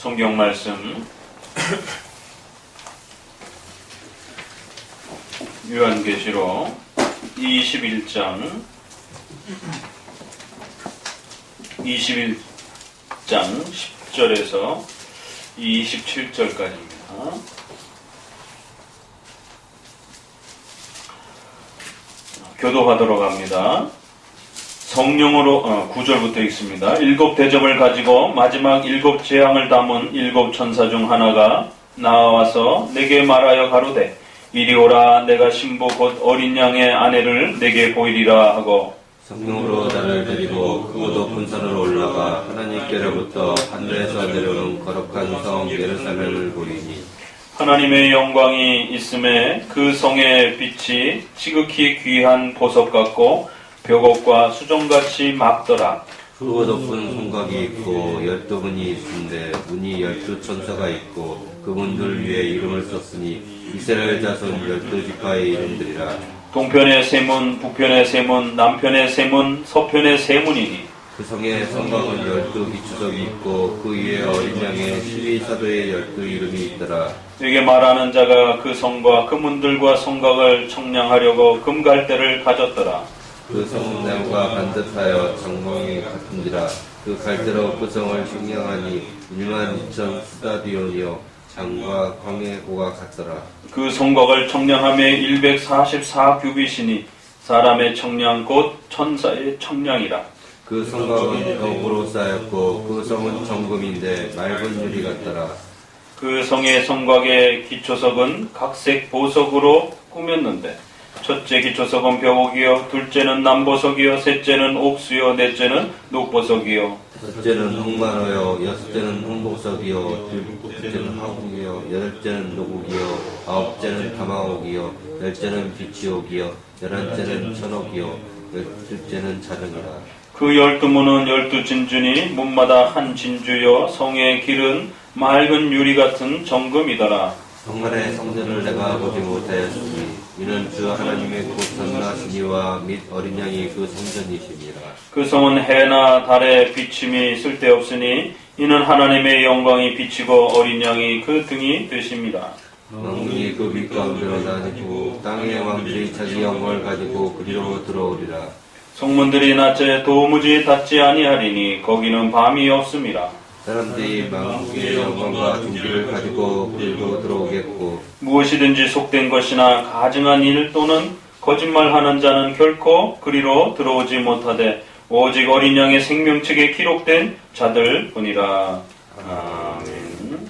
성경 말씀 요한계시록 21장 10절에서 27절까지입니다. 교도하도록 합니다. 성령으로 9절부터 읽습니다. 7 대접을 가지고 마지막 7 재앙을 담은 7 천사 중 하나가 나와서 내게 말하여 가로되 이리 오라. 내가 신부 곧 어린 양의 아내를 내게 보이리라 하고 성령으로 나를 데리고 크고 높은 산으로 올라가 하나님께로부터 하늘에서 내려오는 거룩한 성 예루살렘을 보이니 하나님의 영광이 있음에 그 성의 빛이 지극히 귀한 보석 같고 벽옥과 수정같이 맑더라. 크고 높은 성곽이 있고 12문이 있는데 문이 12천사가 있고 그 문들 위에 이름을 썼으니 이스라엘 자손 12지파의 이름들이라. 동편의 세 문, 북편의 세 문, 남편의 세 문, 서편의 세 문이니 그 성의 성곽은 12기초석이 있고 그 위에 어린 양의 12사도의 12이름이 있더라. 여기 말하는 자가 그 성과 그 문들과 성곽을 청량하려고 금갈대를 가졌더라. 그 성문과 반듯하여 장봉이 같은지라. 그 갈대로 그 성을 청량하니 12,000 스타디온이요 장과 광의 고가 같더라. 그 성곽을 청량함에 144 규빗이니 사람의 청량 곧 천사의 청량이라. 그 성곽은 벽으로 쌓였고 그 성은 정금인데 맑은 유리 같더라. 그 성의 성곽의 기초석은 각색 보석으로 꾸몄는데 첫째 기초석은 벽옥이요 둘째는 남보석이요 셋째는 옥수요 넷째는 녹보석이요 첫째는 흑마로요 여섯째는 홍보석이요 일곱째는 화옥이요 여덟째는 노국이요 아홉째는 다마옥이요 열째는 비치옥이요 11째는 천옥이요 12째는 자정이라. 그 12문은 12진주니 문마다 한 진주여 성의 길은 맑은 유리 같은 정금이더라. 성만의 성전을 내가 보지 못하였으니 이는 주 하나님의 곧 전능하시니와 및 어린 양이 그 성전이시니라. 그 성은 해나 달의 비침이 쓸데없으니 이는 하나님의 영광이 비치고 어린 양이 그 등이 되십니다. 왕이 그 빛 가운데로 다니고 땅의 왕들이 자기 영광을 가지고 그리로 들어오리라. 성문들이 낮에 도무지 닿지 아니하리니 거기는 밤이 없음이라. 사람들이 만국의 영광과 존귀를 가지고 그리로 들어오겠고 무엇이든지 속된 것이나 가증한 일 또는 거짓말하는 자는 결코 그리로 들어오지 못하되 오직 어린 양의 생명책에 기록된 자들 뿐이라. 아멘.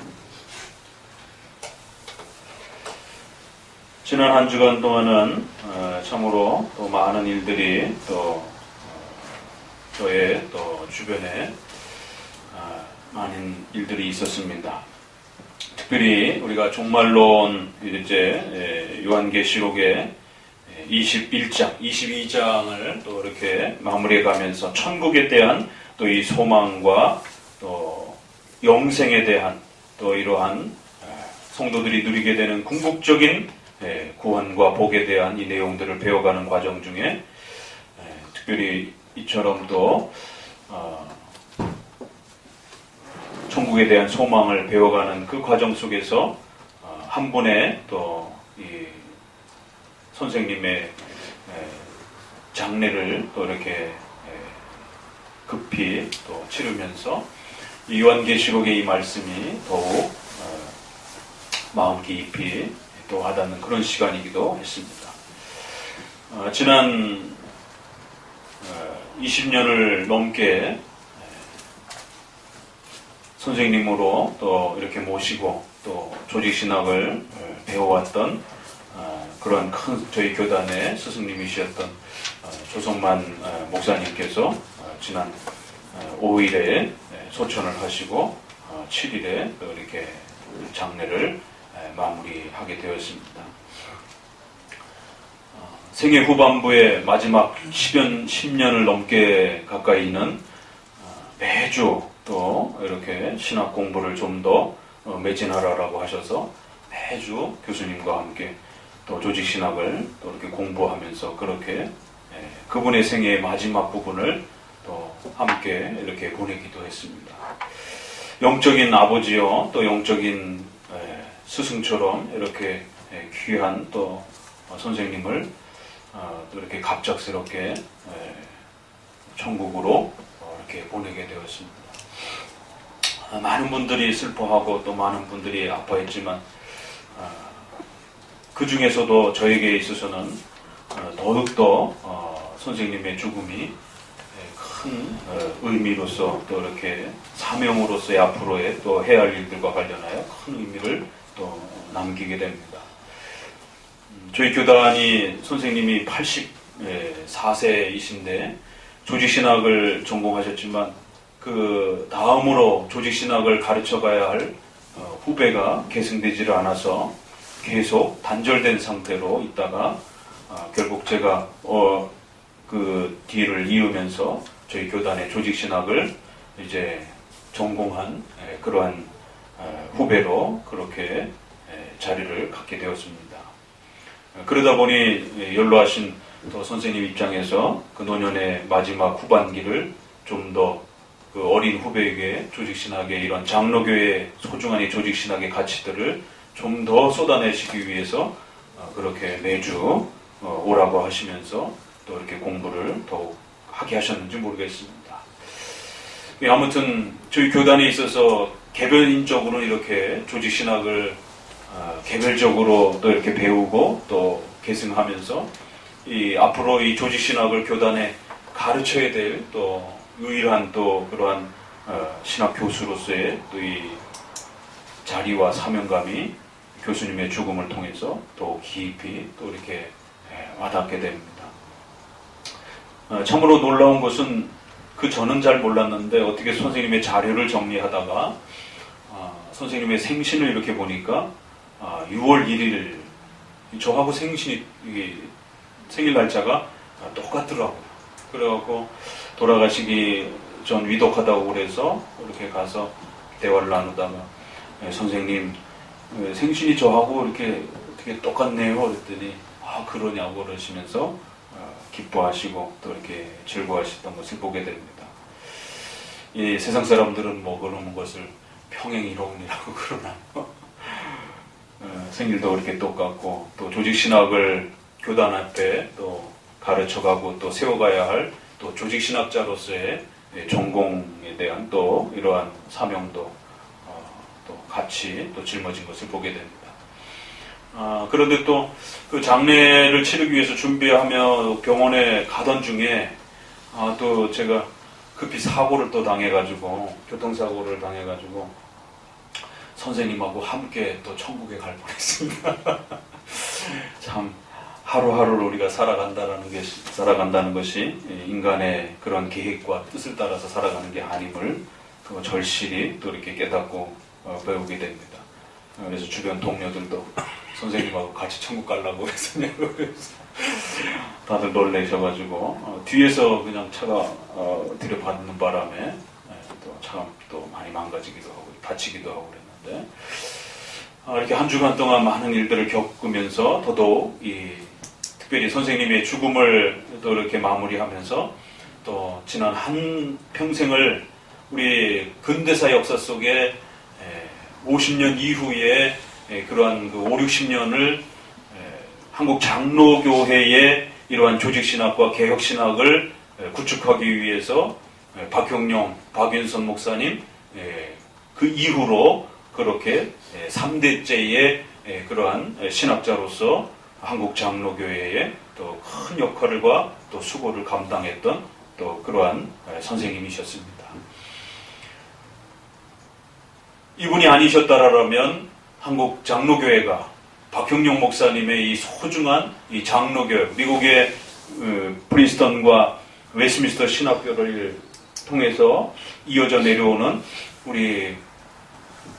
지난 한 주간 동안은 참으로 또 많은 일들이 또 저의 또 주변에 많은 일들이 있었습니다. 특별히 우리가 종말론 이제 요한계시록의 21장, 22장을 또 이렇게 마무리해 가면서 천국에 대한 또 이 소망과 또 영생에 대한 또 이러한 성도들이 누리게 되는 궁극적인 구원과 복에 대한 이 내용들을 배워가는 과정 중에 특별히 이처럼 또 천국에 대한 소망을 배워가는 그 과정 속에서 한 분의 또 이 선생님의 장례를 또 이렇게 급히 또 치르면서 이 요한계시록의 이 말씀이 더욱 마음 깊이 또 와닿는 그런 시간이기도 했습니다. 지난 20년을 넘게 선생님으로 또 이렇게 모시고 또 조직신학을 배워왔던 그런 큰 저희 교단의 스승님이셨던 조성만 목사님께서 지난 5일에 소천을 하시고 7일에 또 이렇게 장례를 마무리하게 되었습니다. 생애 후반부의 마지막 10년을 넘게 가까이는 매주 또 이렇게 신학 공부를 좀 더 매진하라고 하셔서 매주 교수님과 함께 또 조직신학을 또 이렇게 공부하면서 그렇게 그분의 생애의 마지막 부분을 또 함께 이렇게 보내기도 했습니다. 영적인 아버지요, 또 영적인 스승처럼 이렇게 귀한 또 선생님을 또 이렇게 갑작스럽게 천국으로 이렇게 보내게 되었습니다. 많은 분들이 슬퍼하고 또 많은 분들이 아파했지만 그 중에서도 저에게 있어서는 더욱더 선생님의 죽음이 큰 의미로서 또 이렇게 사명으로서의 앞으로의 또 해야 할 일들과 관련하여 큰 의미를 또 남기게 됩니다. 저희 교단이 선생님이 84세이신데 조직신학을 전공하셨지만 그 다음으로 조직신학을 가르쳐가야 할 후배가 계승되지를 않아서 계속 단절된 상태로 있다가 결국 제가 그 뒤를 이으면서 저희 교단의 조직신학을 이제 전공한 그러한 후배로 그렇게 자리를 갖게 되었습니다. 그러다 보니 연로하신 또 선생님 입장에서 그 노년의 마지막 후반기를 좀 더 그 어린 후배에게 조직신학의 이런 장로교의 소중한 이 조직신학의 가치들을 좀 더 쏟아내시기 위해서 그렇게 매주 오라고 하시면서 또 이렇게 공부를 더욱 하게 하셨는지 모르겠습니다. 아무튼 저희 교단에 있어서 개별인적으로 이렇게 조직신학을 개별적으로 또 이렇게 배우고 또 계승하면서 앞으로 이 조직신학을 교단에 가르쳐야 될 또 유일한 또 그러한 신학 교수로서의 또 이 자리와 사명감이 교수님의 죽음을 통해서 또 깊이 또 이렇게 와닿게 됩니다. 참으로 놀라운 것은 저는 잘 몰랐는데 어떻게 선생님의 자료를 정리하다가 선생님의 생신을 이렇게 보니까 6월 1일 저하고 생일 날짜가 똑같더라고요. 그래갖고 돌아가시기 전 위독하다고 그래서 이렇게 가서 대화를 나누다가 선생님 생신이 저하고 이렇게 어떻게 똑같네요 그랬더니 그러냐고 그러시면서 기뻐하시고 또 이렇게 즐거워하셨던 것을 보게 됩니다. 이 세상 사람들은 뭐 그런 것을 평행이론이라고 그러나요? 생일도 그렇게 똑같고 또 조직신학을 교단 앞에 또 가르쳐가고 또 세워가야 할 또 조직신학자로서의 전공에 대한 또 이러한 사명도 또 같이 또 짊어진 것을 보게 됩니다. 그런데 또 그 장례를 치르기 위해서 준비하며 병원에 가던 중에 또 제가 급히 사고를 또 당해가지고 교통사고를 당해가지고 선생님하고 함께 또 천국에 갈 뻔했습니다. 참 하루하루를 우리가 살아간다는 것이 인간의 그런 계획과 뜻을 따라서 살아가는 게 아님을 그 절실히 또 이렇게 깨닫고 배우게 됩니다. 그래서 주변 동료들도 선생님하고 같이 천국 가려고 했었냐고 그래서 다들 놀라셔가지고 뒤에서 그냥 차가 들여받는 바람에 또 참 또 많이 망가지기도 하고 다치기도 하고 그랬는데 이렇게 한 주간 동안 많은 일들을 겪으면서 더더욱 특별히 선생님의 죽음을 또 이렇게 마무리하면서 또 지난 한 평생을 우리 근대사 역사 속에 50년 이후에 그러한 그 5, 60년을 한국 장로교회의 이러한 조직신학과 개혁신학을 구축하기 위해서 박형룡, 박윤선 목사님 그 이후로 그렇게 3대째의 그러한 신학자로서 한국 장로교회의 또 큰 역할과 또 수고를 감당했던 또 그러한 선생님이셨습니다. 이분이 아니셨다라면 한국 장로교회가 박형룡 목사님의 이 소중한 이 장로교회, 미국의 프린스턴과 웨스트민스터 신학교를 통해서 이어져 내려오는 우리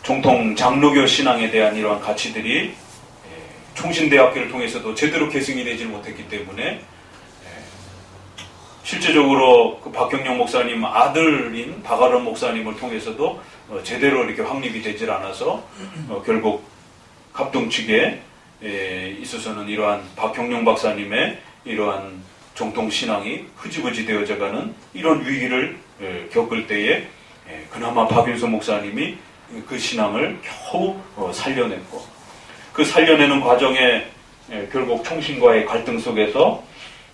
정통 장로교 신앙에 대한 이러한 가치들이 총신대학교를 통해서도 제대로 계승이 되지 못했기 때문에 실제적으로 그 박형룡 목사님 아들인 박아론 목사님을 통해서도 제대로 이렇게 확립이 되질 않아서 결국 갑동 측에 있어서는 이러한 박형룡 박사님의 이러한 정통 신앙이 흐지부지 되어져가는 이런 위기를 겪을 때에 그나마 박윤서 목사님이 그 신앙을 겨우 살려냈고, 그 살려내는 과정에 결국 총신과의 갈등 속에서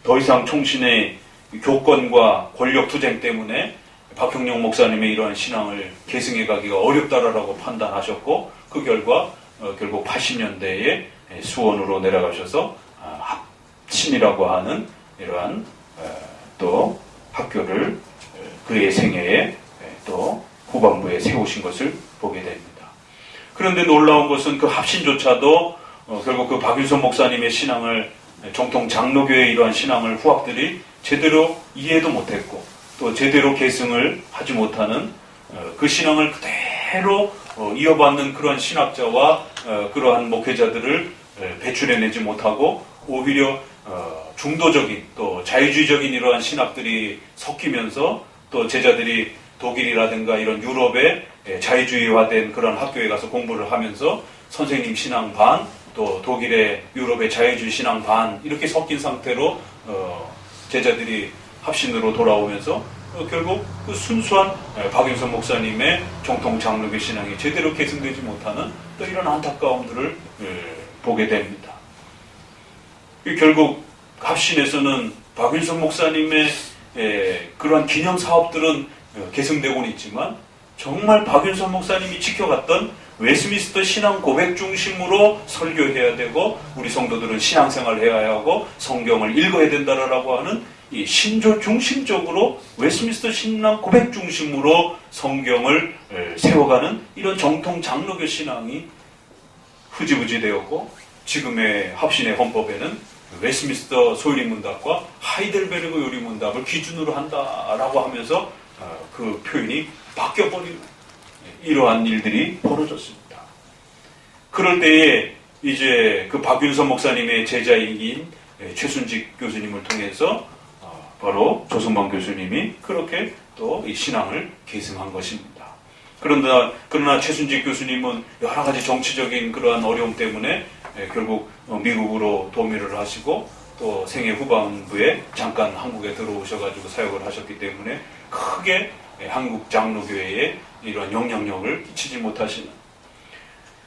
더 이상 총신의 교권과 권력 투쟁 때문에 박형룡 목사님의 이러한 신앙을 계승해 가기가 어렵다라고 판단하셨고, 그 결과 결국 80년대에 수원으로 내려가셔서 합신이라고 하는 이러한 또 학교를 그의 생애에 또 후반부에 세우신 것을 보게 됩니다. 그런데 놀라운 것은 그 합신조차도 결국 그 박윤선 목사님의 신앙을, 정통 장로교의 이러한 신앙을 후학들이 제대로 이해도 못했고 또 제대로 계승을 하지 못하는 그 신앙을 그대로 이어받는 그러한 신학자와 그러한 목회자들을 배출해내지 못하고 오히려 중도적인 또 자유주의적인 이러한 신학들이 섞이면서 또 제자들이 독일이라든가 이런 유럽의 자유주의화된 그런 학교에 가서 공부를 하면서 선생님 신앙 반, 또 독일의 유럽의 자유주의 신앙 반 이렇게 섞인 상태로 제자들이 합신으로 돌아오면서 결국 그 순수한 박윤선 목사님의 정통 장로교 신앙이 제대로 계승되지 못하는 또 이런 안타까움들을 보게 됩니다. 결국 합신에서는 박윤선 목사님의 그러한 기념 사업들은 계승되고는 있지만 정말 박윤선 목사님이 지켜갔던 웨스민스터 신앙 고백 중심으로 설교해야 되고 우리 성도들은 신앙생활을 해야 하고 성경을 읽어야 된다라고 하는 이 신조 중심적으로 웨스민스터 신앙 고백 중심으로 성경을 세워가는 이런 정통 장로교 신앙이 흐지부지 되었고, 지금의 합신의 헌법에는 웨스민스터 소유리문답과 하이델베르그 요리문답을 기준으로 한다라고 하면서 그 표현이 바뀌어버리는 이러한 일들이 벌어졌습니다. 그럴 때에 이제 그 박윤선 목사님의 제자이긴 최순직 교수님을 통해서 바로 조성만 교수님이 그렇게 또 이 신앙을 계승한 것입니다. 그러나 최순직 교수님은 여러 가지 정치적인 그러한 어려움 때문에 결국 미국으로 도미를 하시고 또 생애 후반부에 잠깐 한국에 들어오셔가지고 사역을 하셨기 때문에 크게 한국 장로교회에 이런 영향력을 끼치지 못하시는,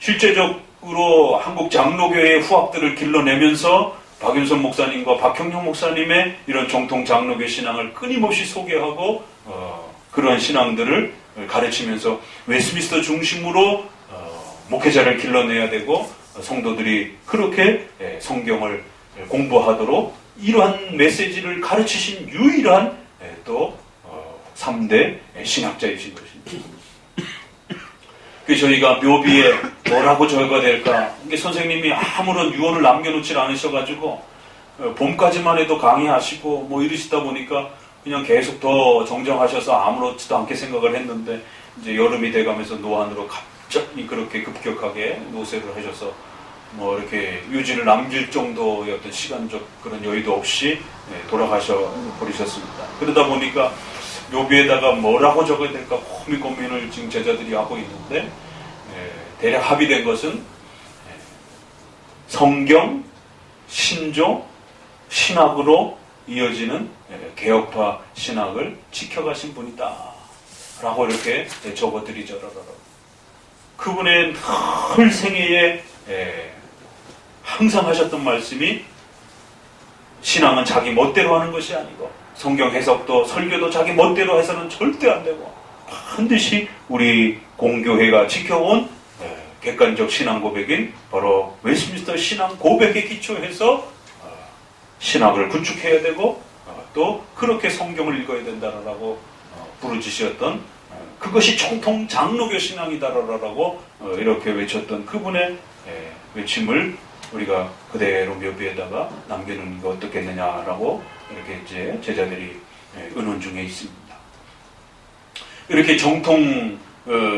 실제적으로 한국 장로교회의 후학들을 길러내면서 박윤선 목사님과 박형룡 목사님의 이런 정통 장로교 신앙을 끊임없이 소개하고 그러한 신앙들을 가르치면서 웨스민스터 중심으로 목회자를 길러내야 되고 성도들이 그렇게 성경을 공부하도록 이러한 메시지를 가르치신 유일한 또 3대 신학자이신 것입니다. 그래서 저희가 묘비에 뭐라고 적어야 될까? 이게 선생님이 아무런 유언을 남겨놓지 않으셔가지고 봄까지만 해도 강의하시고 뭐 이러시다 보니까 그냥 계속 더 정정하셔서 아무렇지도 않게 생각을 했는데 이제 여름이 돼가면서 노안으로 갑자기 그렇게 급격하게 노쇠를 하셔서 뭐 이렇게 유지를 남길 정도의 어떤 시간적 그런 여유도 없이 돌아가셔 버리셨습니다. 그러다 보니까 묘비에다가 뭐라고 적어야 될까 고민을 지금 제자들이 하고 있는데 대략 합의된 것은 성경, 신조, 신학으로 이어지는 개혁파 신학을 지켜가신 분이다 라고 이렇게 적어드리더라고요. 그분의 늘 생애에 항상 하셨던 말씀이 신앙은 자기 멋대로 하는 것이 아니고 성경 해석도 설교도 자기 멋대로 해서는 절대 안 되고 반드시 우리 공교회가 지켜온 객관적 신앙 고백인 바로 웨스민스터 신앙 고백에 기초해서 신학을 구축해야 되고 또 그렇게 성경을 읽어야 된다라고 부르짖으셨던 그것이 정통 장로교 신앙이다라고 이렇게 외쳤던 그분의 외침을 우리가 그대로 묘비에다가 남기는 게 어떻겠느냐라고 이렇게 이제 제자들이 의논 중에 있습니다. 이렇게 정통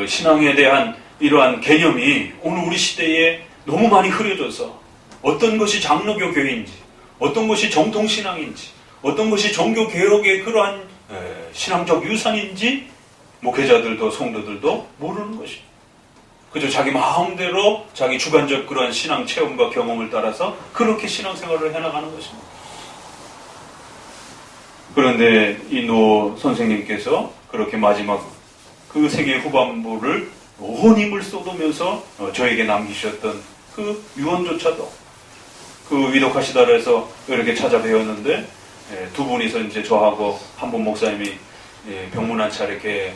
신앙에 대한 이러한 개념이 오늘 우리 시대에 너무 많이 흐려져서 어떤 것이 장로교 교회인지, 어떤 것이 정통 신앙인지, 어떤 것이 종교 개혁의 그러한 신앙적 유산인지 목회자들도 성도들도 모르는 것입니다. 그저 자기 마음대로 자기 주관적 그러한 신앙 체험과 경험을 따라서 그렇게 신앙생활을 해나가는 것입니다. 그런데 이 노 선생님께서 그렇게 마지막 그 생애 후반부를 온 힘을 쏟으면서 저에게 남기셨던 그 유언조차도 그 위독하시다라 해서 이렇게 찾아뵈었는데, 두 분이서 이제 저하고 한 분 목사님이 병문안차 이렇게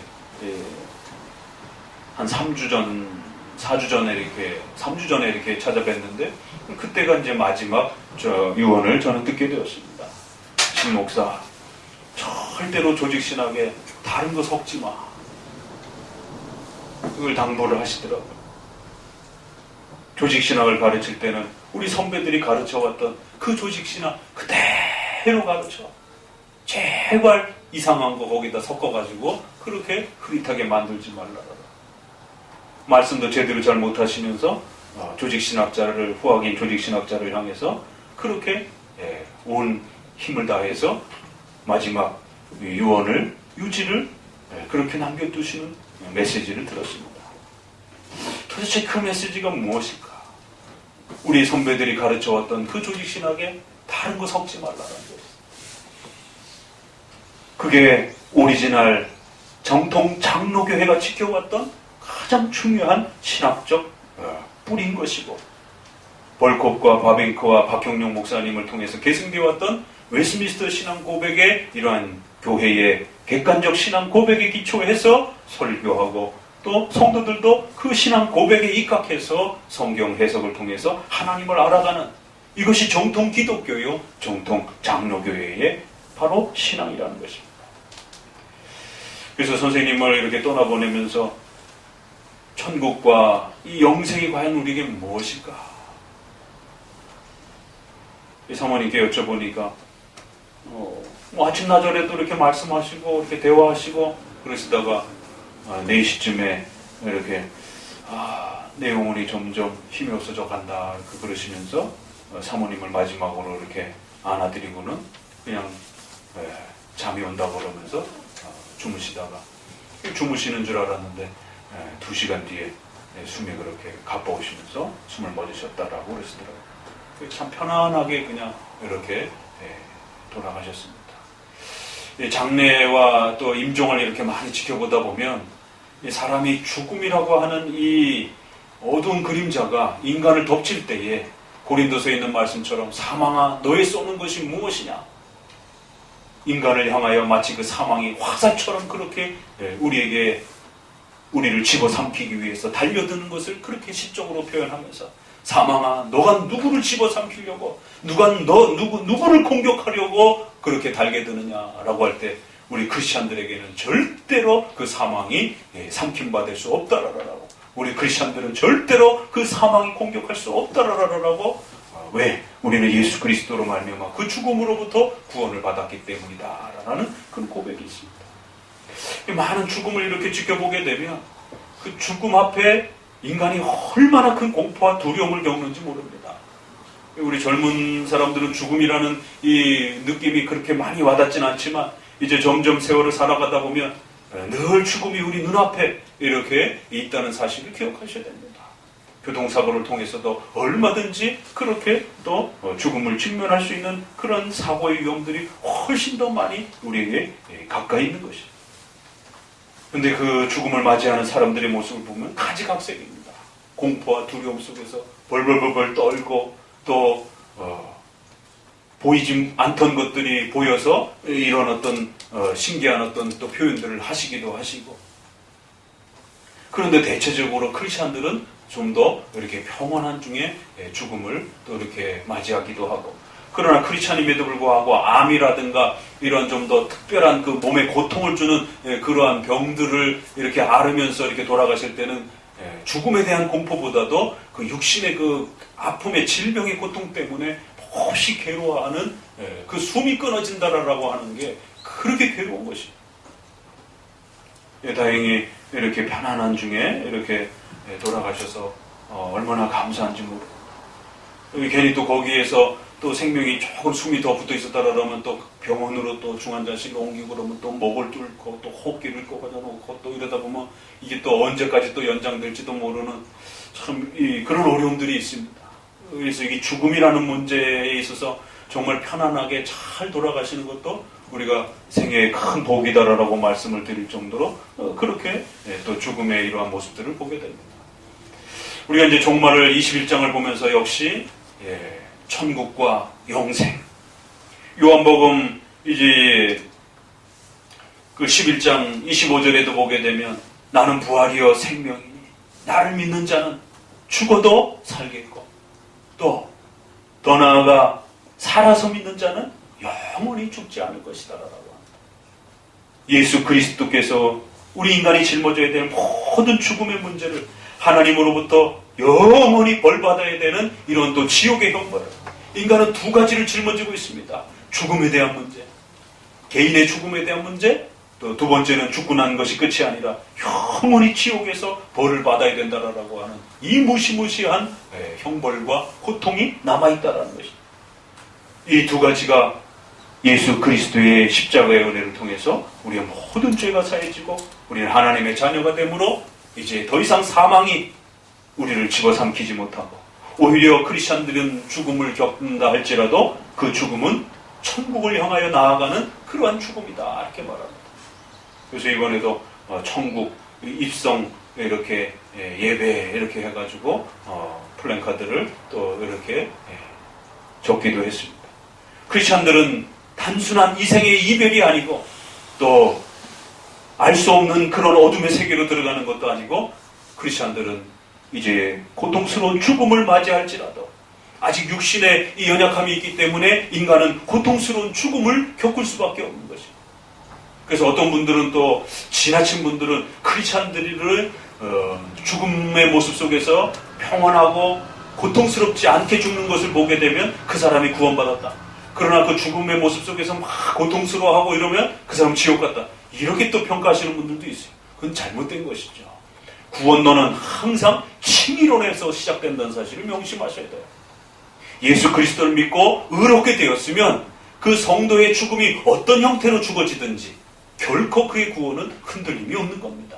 한 3주 전, 4주 전에 이렇게 3주 전에 이렇게 찾아뵀는데, 그때가 이제 마지막 유언을 저는 듣게 되었습니다. 신 목사, 절대로 조직신학에 다른 거 섞지 마. 그걸 당부를 하시더라고요. 조직신학을 가르칠 때는 우리 선배들이 가르쳐왔던 그 조직신학 그대로 가르쳐. 제발 이상한 거 거기다 섞어가지고 그렇게 흐릿하게 만들지 말라라. 말씀도 제대로 잘 못하시면서 조직신학자를, 후학인 조직신학자를 향해서 그렇게 온 힘을 다해서 마지막 유언을, 유지를 그렇게 남겨두시는 메시지를 들었습니다. 도대체 그 메시지가 무엇일까? 우리 선배들이 가르쳐왔던 그 조직신학에 다른 거 섞지 말라는 거예요. 그게 오리지널 정통 장로교회가 지켜왔던 가장 중요한 신학적 뿌리인 것이고, 벌콥과 바빙크와 박형룡 목사님을 통해서 계승되어 왔던 웨스민스터 신앙 고백의 이러한 교회의 객관적 신앙 고백에 기초해서 설교하고, 또 성도들도 그 신앙 고백에 입각해서 성경 해석을 통해서 하나님을 알아가는, 이것이 정통 기독교요, 정통 장로교회의 바로 신앙이라는 것입니다. 그래서 선생님을 이렇게 떠나보내면서 천국과 이 영생이 과연 우리에게 무엇일까? 이 사모님께 여쭤보니까 뭐 아침나절에도 이렇게 말씀하시고 이렇게 대화하시고 그러시다가 4시쯤에 이렇게 내 영혼이 점점 힘이 없어져 간다 그러시면서 사모님을 마지막으로 이렇게 안아드리고는 그냥 잠이 온다고 그러면서 주무시다가, 주무시는 줄 알았는데 2시간 뒤에 숨이 그렇게 가빠오시면서 숨을 멎으셨다라고 그러시더라고요. 참 편안하게 그냥 이렇게 돌아가셨습니다. 장례와 또 임종을 이렇게 많이 지켜보다 보면 사람이 죽음이라고 하는 이 어두운 그림자가 인간을 덮칠 때에 고린도서에 있는 말씀처럼 사망아 너의 쏘는 것이 무엇이냐? 인간을 향하여 마치 그 사망이 화살처럼 그렇게 우리를 집어삼키기 위해서 달려드는 것을 그렇게 시적으로 표현하면서, 사망아 너가 누구를 집어삼키려고, 누구를 공격하려고 그렇게 달게드느냐라고 할 때 우리 크리스찬들에게는 절대로 그 사망이 삼킴받을 수 없다라고, 우리 크리스찬들은 절대로 그 사망이 공격할 수 없다라고. 왜? 우리는 예수 그리스도로 말미암아 그 죽음으로부터 구원을 받았기 때문이다라는 그런 고백이 있습니다. 많은 죽음을 이렇게 지켜보게 되면 그 죽음 앞에 인간이 얼마나 큰 공포와 두려움을 겪는지 모릅니다. 우리 젊은 사람들은 죽음이라는 이 느낌이 그렇게 많이 와닿진 않지만, 이제 점점 세월을 살아가다 보면 늘 죽음이 우리 눈앞에 이렇게 있다는 사실을 기억하셔야 됩니다. 교통사고를 통해서도 얼마든지 그렇게 또 죽음을 직면할 수 있는 그런 사고의 위험들이 훨씬 더 많이 우리에게 가까이 있는 것입니다. 근데 그 죽음을 맞이하는 사람들의 모습을 보면 가지각색입니다. 공포와 두려움 속에서 벌벌벌 떨고, 또 보이지 않던 것들이 보여서 이런 어떤 신기한 어떤 또 표현들을 하시기도 하시고. 그런데 대체적으로 크리스찬들은 좀 더 이렇게 평온한 중에 죽음을 또 이렇게 맞이하기도 하고, 그러나 크리스찬임에도 불구하고 암이라든가 이런 좀 더 특별한 그 몸에 고통을 주는 그러한 병들을 이렇게 앓으면서 이렇게 돌아가실 때는 죽음에 대한 공포보다도 그 육신의 그 아픔의 질병의 고통 때문에 몹시 괴로워하는, 그 숨이 끊어진다라고 하는 게 그렇게 괴로운 것입니다. 다행히 이렇게 편안한 중에 이렇게 돌아가셔서 얼마나 감사한지 모르고, 괜히 또 거기에서 또 생명이 조금 숨이 더 붙어 있었다 그러면 또 병원으로 또 중환자실로 옮기고 그러면 또 목을 뚫고 또 호흡기를 꽂아놓고 또 이러다 보면 이게 또 언제까지 또 연장될지도 모르는 참 그런 어려움들이 있습니다. 그래서 이 죽음이라는 문제에 있어서 정말 편안하게 잘 돌아가시는 것도 우리가 생애의 큰 복이다라고 말씀을 드릴 정도로 그렇게 또 죽음의 이러한 모습들을 보게 됩니다. 우리가 이제 종말을 21장을 보면서 역시 천국과 영생, 요한복음 이제 그 11장 25절에도 보게 되면 나는 부활이요 생명이니 나를 믿는 자는 죽어도 살겠고 또 더 나아가 살아서 믿는 자는 영원히 죽지 않을 것이다 라고 합니다. 예수 그리스도께서 우리 인간이 짊어져야 되는 모든 죽음의 문제를 하나님으로부터 영원히 벌받아야 되는 이런 또 지옥의 형벌을 인간은 두 가지를 짊어지고 있습니다. 죽음에 대한 문제, 개인의 죽음에 대한 문제, 또 두 번째는 죽고 난 것이 끝이 아니라 영원히 지옥에서 벌을 받아야 된다라고 하는 이 무시무시한 형벌과 고통이 남아있다라는 것입니다. 이 두 가지가 예수 그리스도의 십자가의 은혜를 통해서 우리의 모든 죄가 사해지고 우리는 하나님의 자녀가 되므로 이제 더 이상 사망이 우리를 집어삼키지 못하고 오히려 크리스찬들은 죽음을 겪는다 할지라도 그 죽음은 천국을 향하여 나아가는 그러한 죽음이다 이렇게 말합니다. 그래서 이번에도 천국 입성 이렇게 예배 이렇게 해가지고 플랜카드를 또 이렇게 적기도 했습니다. 크리스찬들은 단순한 이생의 이별이 아니고 또 알 수 없는 그런 어둠의 세계로 들어가는 것도 아니고 크리스찬들은 이제 고통스러운 죽음을 맞이할지라도 아직 육신의 이 연약함이 있기 때문에 인간은 고통스러운 죽음을 겪을 수밖에 없는 것입니다. 그래서 어떤 분들은 또 지나친 분들은 크리스찬들을 죽음의 모습 속에서 평온하고 고통스럽지 않게 죽는 것을 보게 되면 그 사람이 구원받았다. 그러나 그 죽음의 모습 속에서 막 고통스러워하고 이러면 그 사람 지옥 갔다. 이렇게 또 평가하시는 분들도 있어요. 그건 잘못된 것이죠. 구원론은 항상 칭의론에서 시작된다는 사실을 명심하셔야 돼요. 예수 그리스도를 믿고 의롭게 되었으면 그 성도의 죽음이 어떤 형태로 죽어지든지 결코 그의 구원은 흔들림이 없는 겁니다.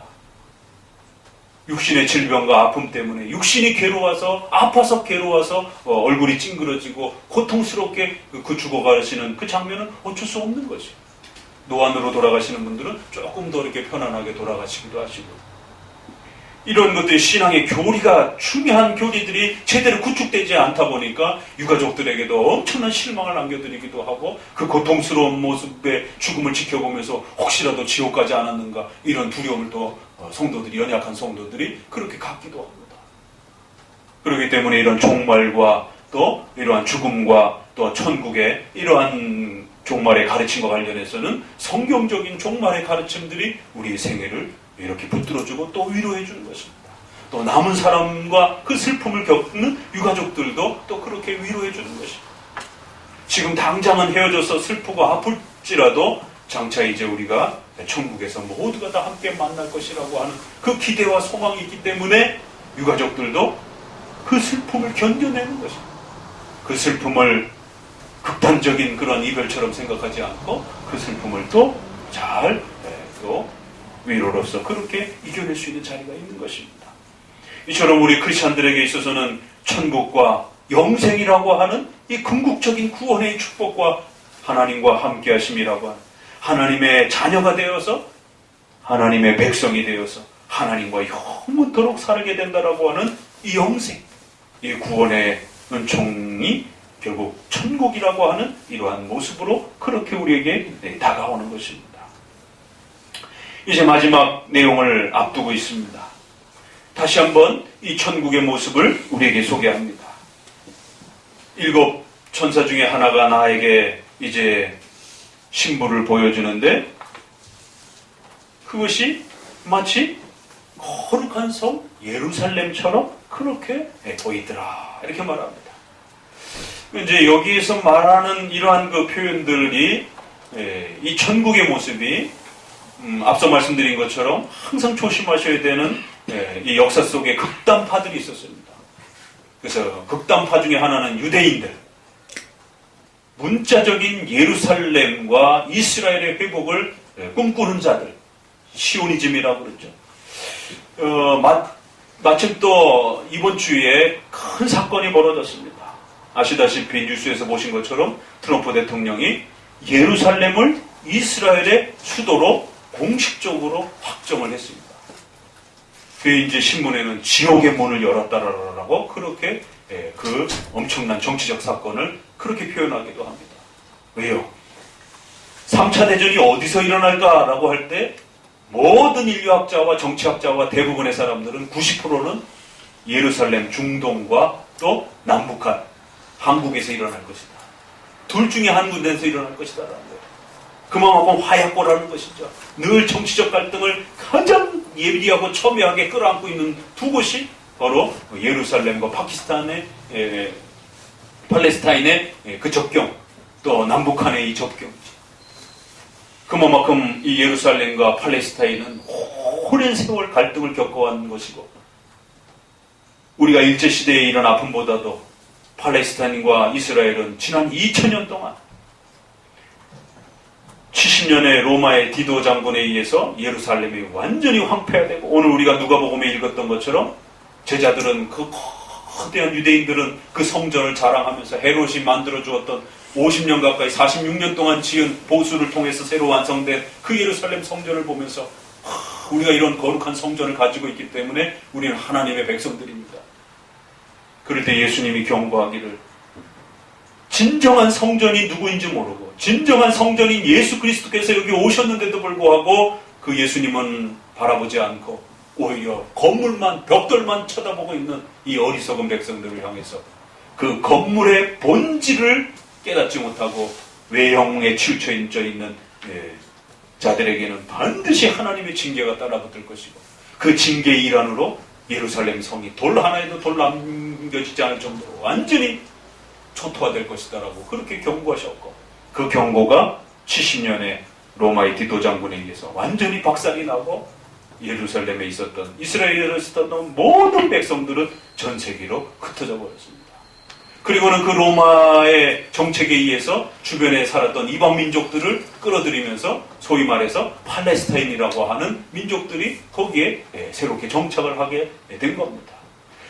육신의 질병과 아픔 때문에 육신이 괴로워서 아파서 괴로워서 얼굴이 찡그러지고 고통스럽게 그 죽어가시는 그 장면은 어쩔 수 없는 거죠. 노안으로 돌아가시는 분들은 조금 더 이렇게 편안하게 돌아가시기도 하시고 이런 것들이 신앙의 교리가 중요한 교리들이 제대로 구축되지 않다 보니까 유가족들에게도 엄청난 실망을 남겨드리기도 하고 그 고통스러운 모습의 죽음을 지켜보면서 혹시라도 지옥 가지 않았는가 이런 두려움을 또 성도들이 연약한 성도들이 그렇게 갖기도 합니다. 그렇기 때문에 이런 종말과 또 이러한 죽음과 또 천국의 이러한 종말의 가르침과 관련해서는 성경적인 종말의 가르침들이 우리의 생애를 이렇게 붙들어주고 또 위로해 주는 것입니다. 또 남은 사람과 그 슬픔을 겪는 유가족들도 또 그렇게 위로해 주는 것입니다. 지금 당장은 헤어져서 슬프고 아플지라도 장차 이제 우리가 천국에서 모두가 다 함께 만날 것이라고 하는 그 기대와 소망이 있기 때문에 유가족들도 그 슬픔을 견뎌내는 것입니다. 그 슬픔을 극단적인 그런 이별처럼 생각하지 않고 그 슬픔을 또 잘 위로로서 그렇게 이겨낼 수 있는 자리가 있는 것입니다. 이처럼 우리 크리스찬들에게 있어서는 천국과 영생이라고 하는 이 궁극적인 구원의 축복과 하나님과 함께 하심이라고 하는 하나님의 자녀가 되어서 하나님의 백성이 되어서 하나님과 영원토록 살게 된다라고 하는 이 영생, 이 구원의 은총이 결국 천국이라고 하는 이러한 모습으로 그렇게 우리에게 다가오는 것입니다. 이제 마지막 내용을 앞두고 있습니다. 다시 한번 이 천국의 모습을 우리에게 소개합니다. 7 천사 중에 하나가 나에게 이제 신부를 보여주는데 그것이 마치 거룩한 성 예루살렘처럼 그렇게 보이더라 이렇게 말합니다. 이제 여기에서 말하는 이러한 그 표현들이 이 천국의 모습이 앞서 말씀드린 것처럼 항상 조심하셔야 되는 이 역사 속에 극단파들이 있었습니다. 그래서 극단파 중에 하나는 유대인들, 문자적인 예루살렘과 이스라엘의 회복을 꿈꾸는 자들, 시오니즘이라고 그러죠. 마침 또 이번 주에 큰 사건이 벌어졌습니다. 아시다시피 뉴스에서 보신 것처럼 트럼프 대통령이 예루살렘을 이스라엘의 수도로 공식적으로 확정을 했습니다. 그 이제 신문에는 지옥의 문을 열었다라고 그렇게 그 엄청난 정치적 사건을 그렇게 표현하기도 합니다. 왜요? 3차 대전이 어디서 일어날까라고 할 때 모든 인류학자와 정치학자와 대부분의 사람들은 90%는 예루살렘, 중동과 또 남북한, 한국에서 일어날 것이다. 둘 중에 한 군데에서 일어날 것이다. 라는 거예요. 그만큼 화약고라는 것이죠. 늘 정치적 갈등을 가장 예리하고 첨예하게 끌어안고 있는 두 곳이 바로 예루살렘과 팔레스타인의 그 접경, 또 남북한의 이 접경이지. 그만큼 이 예루살렘과 팔레스타인은 오랜 세월 갈등을 겪어온 것이고, 우리가 일제시대에 이런 아픔보다도 팔레스타인과 이스라엘은 지난 2000년 동안 70년에 로마의 디도 장군에 의해서 예루살렘이 완전히 황폐화되고, 오늘 우리가 누가복음에 읽었던 것처럼 제자들은 그 거대한 유대인들은 그 성전을 자랑하면서 헤롯이 만들어 주었던 50년 가까이 46년 동안 지은 보수를 통해서 새로 완성된 그 예루살렘 성전을 보면서 우리가 이런 거룩한 성전을 가지고 있기 때문에 우리는 하나님의 백성들입니다. 그럴 때 예수님이 경고하기를, 진정한 성전이 누구인지 모르고 진정한 성전인 예수 그리스도께서 여기 오셨는데도 불구하고 그 예수님은 바라보지 않고 오히려 건물만, 벽돌만 쳐다보고 있는 이 어리석은 백성들을 향해서 그 건물의 본질을 깨닫지 못하고 외형에 치우쳐 있는 자들에게는 반드시 하나님의 징계가 따라붙을 것이고, 그 징계의 일환으로 예루살렘 성이 돌 하나에도 돌 남겨지지 않을 정도로 완전히 초토화될 것이다라고 그렇게 경고하셨고, 그 경고가 70년에 로마의 디도 장군에 의해서 완전히 박살이 나고 예루살렘에 있었던, 이스라엘에 있었던 모든 백성들은 전 세계로 흩어져 버렸습니다. 그리고는 그 로마의 정책에 의해서 주변에 살았던 이방 민족들을 끌어들이면서 소위 말해서 팔레스타인이라고 하는 민족들이 거기에 새롭게 정착을 하게 된 겁니다.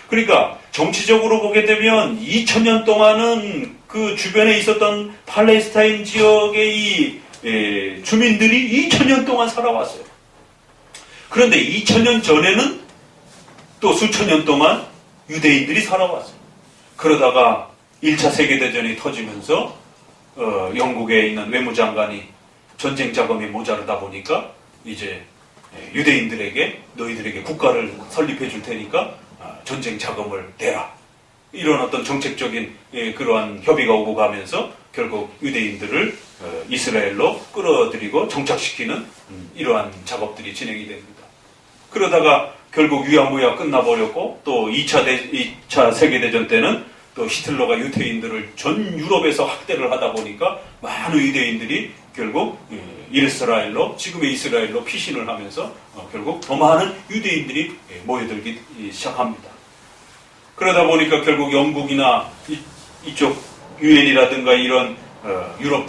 그러니까 정치적으로 보게 되면 2000년 동안은 그 주변에 있었던 팔레스타인 지역의 이 주민들이 2000년 동안 살아왔어요. 그런데 2000년 전에는 또 수천 년 동안 유대인들이 살아왔어요. 그러다가 1차 세계대전이 터지면서 영국에 있는 외무장관이 전쟁 자금이 모자르다 보니까 이제 유대인들에게 너희들에게 국가를 설립해 줄 테니까 전쟁 자금을 대라. 이런 어떤 정책적인 그러한 협의가 오고 가면서 결국 유대인들을 이스라엘로 끌어들이고 정착시키는 이러한 작업들이 진행이 됩니다. 그러다가 결국 위안부가 끝나버렸고, 또 2차 세계대전 때는 또 히틀러가 유대인들을 전 유럽에서 학대를 하다 보니까 많은 유대인들이 결국 이스라엘로, 지금의 이스라엘로 피신을 하면서 결국 더 많은 유대인들이 모여들기 시작합니다. 그러다 보니까 결국 영국이나 이쪽 유엔이라든가 이런 유럽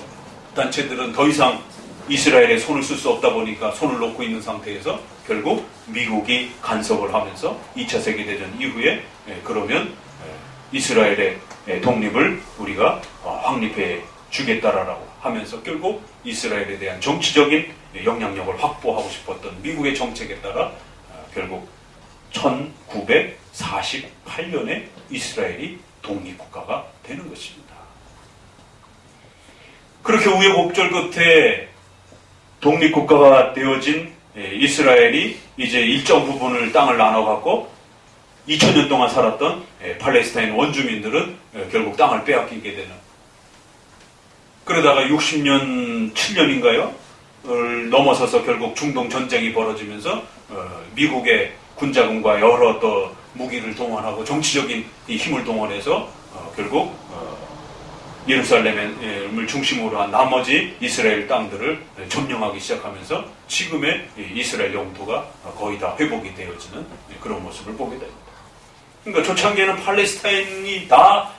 단체들은 더 이상 이스라엘에 손을 쓸 수 없다 보니까 손을 놓고 있는 상태에서 결국 미국이 간섭을 하면서 2차 세계대전 이후에 그러면 이스라엘의 독립을 우리가 확립해 주겠다라고 하면서 결국 이스라엘에 대한 정치적인 영향력을 확보하고 싶었던 미국의 정책에 따라 결국 1948년에 이스라엘이 독립국가가 되는 것입니다. 그렇게 우여곡절 끝에 독립국가가 되어진 이스라엘이 이제 일정 부분을 땅을 나눠갖고 2000년 동안 살았던 팔레스타인 원주민들은 결국 땅을 빼앗기게 되는, 그러다가 60년, 7년인가요? 을 넘어서서 결국 중동 전쟁이 벌어지면서 미국의 군자금과 여러 또 무기를 동원하고 정치적인 힘을 동원해서 결국 예루살렘을 중심으로 한 나머지 이스라엘 땅들을 점령하기 시작하면서 지금의 이스라엘 영토가 거의 다 회복이 되어지는 그런 모습을 보게 됩니다. 그러니까 초창기에는 팔레스타인이 다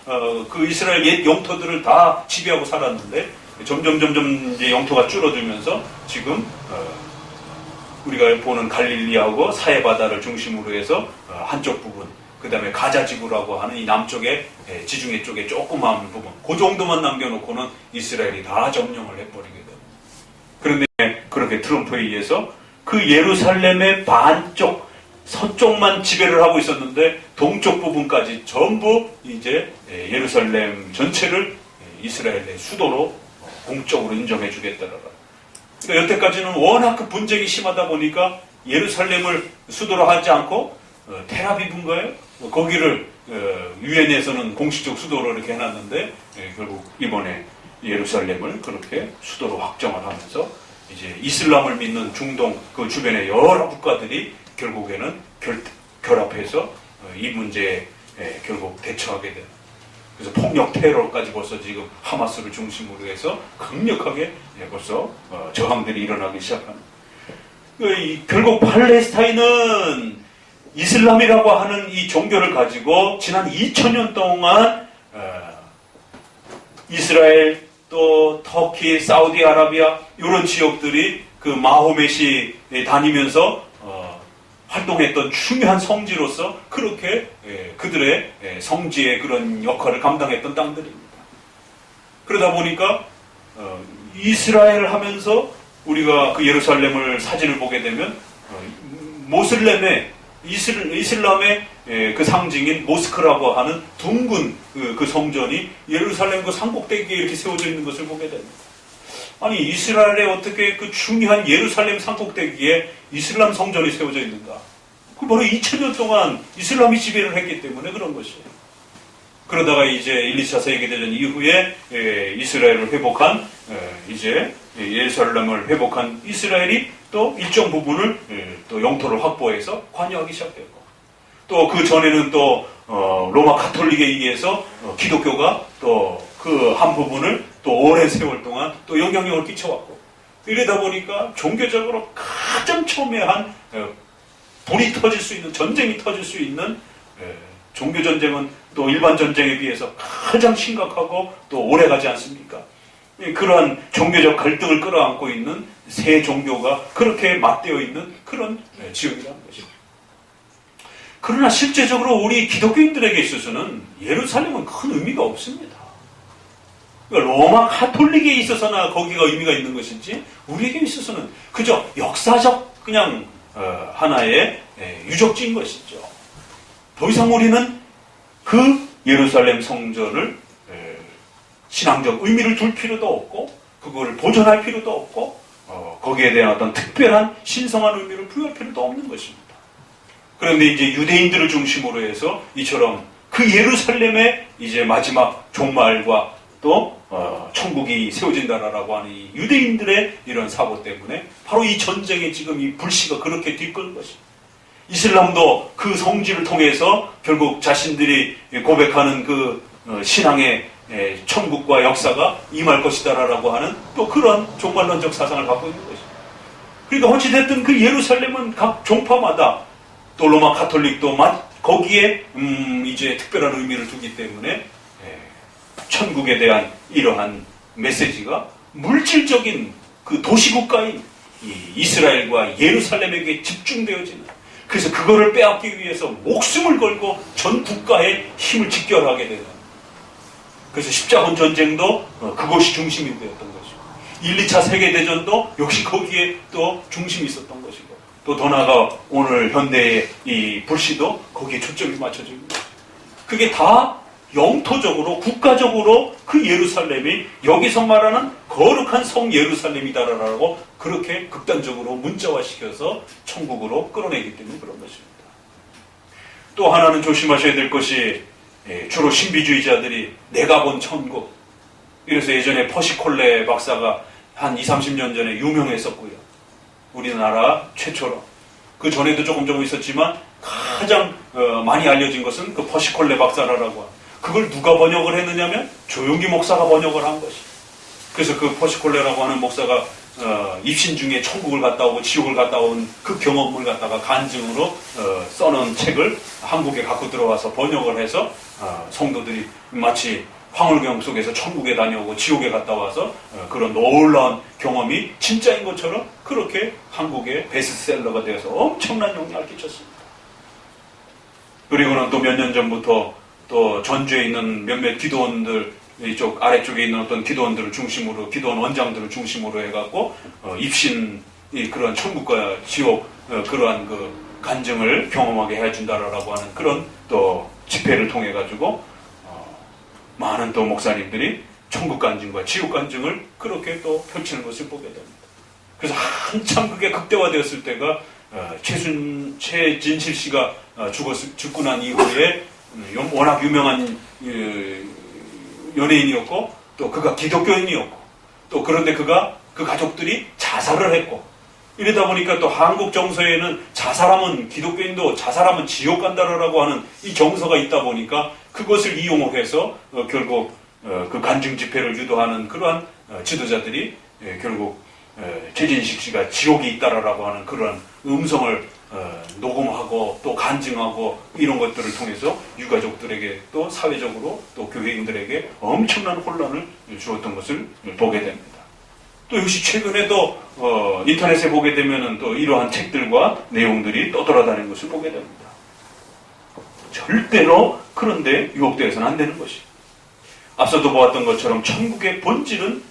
그 이스라엘 옛 영토들을 다 지배하고 살았는데 점점 이제 영토가 줄어들면서 지금 우리가 보는 갈릴리하고 사해 바다를 중심으로 해서 한쪽 부분, 그 다음에 가자 지구라고 하는 이 남쪽에 지중해 쪽에 조그마한 부분, 그 정도만 남겨놓고는 이스라엘이 다 점령을 해버리게 됩니다. 그렇게 트럼프에 의해서 그 예루살렘의 반쪽, 서쪽만 지배를 하고 있었는데 동쪽 부분까지 전부 이제 예루살렘 전체를 이스라엘의 수도로 공적으로 인정해 주겠다라고. 그러니까 여태까지는 워낙 그 분쟁이 심하다 보니까 예루살렘을 수도로 하지 않고 텔아비브인가요? 거기를 유엔에서는 공식적 수도로 이렇게 해놨는데 결국 이번에 예루살렘을 그렇게 수도로 확정을 하면서 이제 이슬람을 믿는 중동 그 주변의 여러 국가들이 결국에는 결합해서 이 문제에 결국 대처하게 되는. 그래서 폭력 테러까지 벌써 지금 하마스를 중심으로 해서 강력하게 벌써 저항들이 일어나기 시작하는. 결국 팔레스타인은 이슬람이라고 하는 이 종교를 가지고 지난 2000년 동안 이스라엘 또 터키, 사우디아라비아 이런 지역들이 그 마호멧이 다니면서 활동했던 중요한 성지로서 그렇게 그들의 성지의 그런 역할을 감당했던 땅들입니다. 그러다 보니까 이스라엘을 하면서 우리가 그 예루살렘을 사진을 보게 되면 모슬렘의 이슬람의 그 상징인 모스크라고 하는 둥근 그 성전이 예루살렘 그 산꼭대기에 이렇게 세워져 있는 것을 보게 됩니다. 아니 이스라엘에 어떻게 그 중요한 예루살렘 산꼭대기에 이슬람 성전이 세워져 있는가? 그 바로 2000년 동안 이슬람이 지배를 했기 때문에 그런 것이에요. 그러다가 이제 1, 2차 세계대전 이후에 이스라엘을 회복한 이제 예루살렘을 회복한 이스라엘이 또 일정 부분을 또 영토를 확보해서 관여하기 시작했고 또 그 전에는 또 로마 가톨릭에 의해서 기독교가 또 그 한 부분을 또 오랜 세월 동안 또 영향력을 끼쳐왔고 이러다 보니까 종교적으로 가장 첨예한 불이 터질 수 있는 전쟁이 터질 수 있는 종교 전쟁은 또 일반 전쟁에 비해서 가장 심각하고 또 오래가지 않습니까? 그러한 종교적 갈등을 끌어안고 있는 새 종교가 그렇게 맞대어 있는 그런 지역이라는 것입니다. 그러나 실제적으로 우리 기독교인들에게 있어서는 예루살렘은 큰 의미가 없습니다. 로마 가톨릭에 있어서나 거기가 의미가 있는 것이지 우리에게 있어서는 그저 역사적 그냥 하나의 유적지인 것이죠. 더 이상 우리는 그 예루살렘 성전을 신앙적 의미를 둘 필요도 없고 그거를 보존할 필요도 없고 거기에 대한 어떤 특별한 신성한 의미를 부여할 필요도 없는 것입니다. 그런데 이제 유대인들을 중심으로 해서 이처럼 그 예루살렘의 이제 마지막 종말과 또 천국이 세워진다라고 하는 이 유대인들의 이런 사고 때문에 바로 이 전쟁에 지금 이 불씨가 그렇게 뒤끄는 것입니다. 이슬람도 그 성지를 통해서 결국 자신들이 고백하는 그 신앙의 천국과 역사가 임할 것이다라고 하는 또 그런 종말론적 사상을 갖고 있는 것입니다. 그러니까 어찌됐든 그 예루살렘은 각 종파마다 또 로마 가톨릭도 거기에 이제 특별한 의미를 두기 때문에 천국에 대한 이러한 메시지가 물질적인 그 도시국가인 이스라엘과 예루살렘에게 집중되어지는 그래서 그거를 빼앗기 위해서 목숨을 걸고 전 국가의 힘을 직결하게 되는 그래서 십자군 전쟁도 그것이 중심이 되었던 것이고 1, 2차 세계대전도 역시 거기에 또 중심이 있었던 것이고 또 더 나아가 오늘 현대의 이 불씨도 거기에 초점이 맞춰져 있는 것이고 그게 다 영토적으로 국가적으로 그 예루살렘이 여기서 말하는 거룩한 성 예루살렘이다라고 그렇게 극단적으로 문자화시켜서 천국으로 끌어내기 때문에 그런 것입니다. 또 하나는 조심하셔야 될 것이 주로 신비주의자들이 내가 본 천국 이래서 예전에 퍼시콜레 박사가 한 20, 30년 전에 유명했었고요. 우리나라 최초로 그 전에도 조금 있었지만 가장 많이 알려진 것은 그 퍼시콜레 박사라고 합니다. 그걸 누가 번역을 했느냐면 조용기 목사가 번역을 한 것이. 그래서 그 퍼시콜레라고 하는 목사가 입신 중에 천국을 갔다 오고 지옥을 갔다 온 그 경험을 갖다가 간증으로 써놓은 책을 한국에 갖고 들어와서 번역을 해서 성도들이 마치 황홀경 속에서 천국에 다녀오고 지옥에 갔다 와서 그런 놀라운 경험이 진짜인 것처럼 그렇게 한국의 베스트셀러가 되어서 엄청난 영향을 끼쳤습니다. 그리고는 또 몇 년 전부터 또 전주에 있는 몇몇 기도원들 이쪽 아래쪽에 있는 어떤 기도원들을 중심으로 기도원 원장들을 중심으로 해갖고 입신 그런 천국과 지옥 그러한 그 간증을 경험하게 해준다라고 하는 그런 또 집회를 통해 가지고 많은 또 목사님들이 천국 간증과 지옥 간증을 그렇게 또 펼치는 것을 보게 됩니다. 그래서 한참 그게 극대화되었을 때가 최진실 씨가 죽고 난 이후에 워낙 유명한 연예인이었고 또 그가 기독교인이었고 또 그런데 그가 그 가족들이 자살을 했고 이러다 보니까 또 한국 정서에는 자살하면 기독교인도 자살하면 지옥 간다라고 하는 이 정서가 있다 보니까 그것을 이용해서 결국 그 간증 집회를 유도하는 그러한 지도자들이 결국 최진식 씨가 지옥이 있다라고 하는 그러한 음성을 녹음하고 또 간증하고 이런 것들을 통해서 유가족들에게 또 사회적으로 또 교회인들에게 엄청난 혼란을 주었던 것을 보게 됩니다. 또 역시 최근에도 인터넷에 보게 되면은 또 이러한 책들과 내용들이 떠돌아다니는 것을 보게 됩니다. 절대로 그런데 유혹되어서는 안 되는 것이. 앞서도 보았던 것처럼 천국의 본질은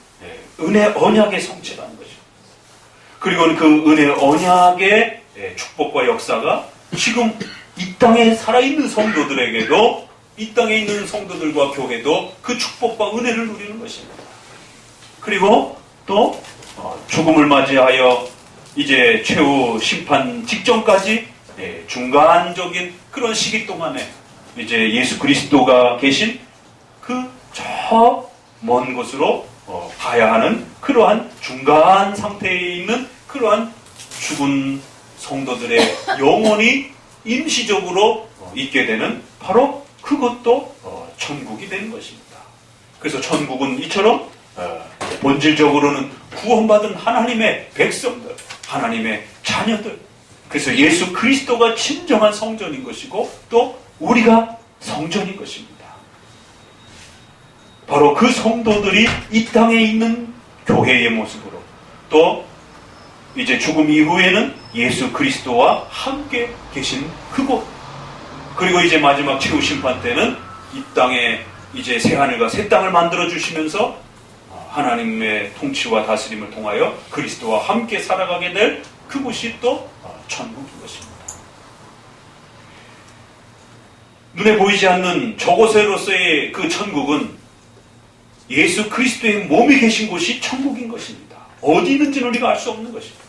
은혜 언약의 성취라는 것이죠. 그리고 그 은혜 언약의 축복과 역사가 지금 이 땅에 살아있는 성도들에게도 이 땅에 있는 성도들과 교회도 그 축복과 은혜를 누리는 것입니다. 그리고 또 죽음을 맞이하여 이제 최후 심판 직전까지 중간적인 그런 시기 동안에 이제 예수 그리스도가 계신 그 저 먼 곳으로 가야 하는 그러한 중간 상태에 있는 그러한 죽은 성도들의 영혼이 임시적으로 있게 되는 바로 그것도 천국이 되는 것입니다. 그래서 천국은 이처럼 본질적으로는 구원받은 하나님의 백성들, 하나님의 자녀들, 그래서 예수 그리스도가 진정한 성전인 것이고 또 우리가 성전인 것입니다. 바로 그 성도들이 이 땅에 있는 교회의 모습으로 또 이제 죽음 이후에는 예수 그리스도와 함께 계신 그곳, 그리고 이제 마지막 최후 심판 때는 이 땅에 이제 새하늘과 새 땅을 만들어 주시면서 하나님의 통치와 다스림을 통하여 그리스도와 함께 살아가게 될 그곳이 또 천국인 것입니다. 눈에 보이지 않는 저곳으로서의 그 천국은 예수 그리스도의 몸이 계신 곳이 천국인 것입니다. 어디 있는지는 우리가 알 수 없는 것입니다.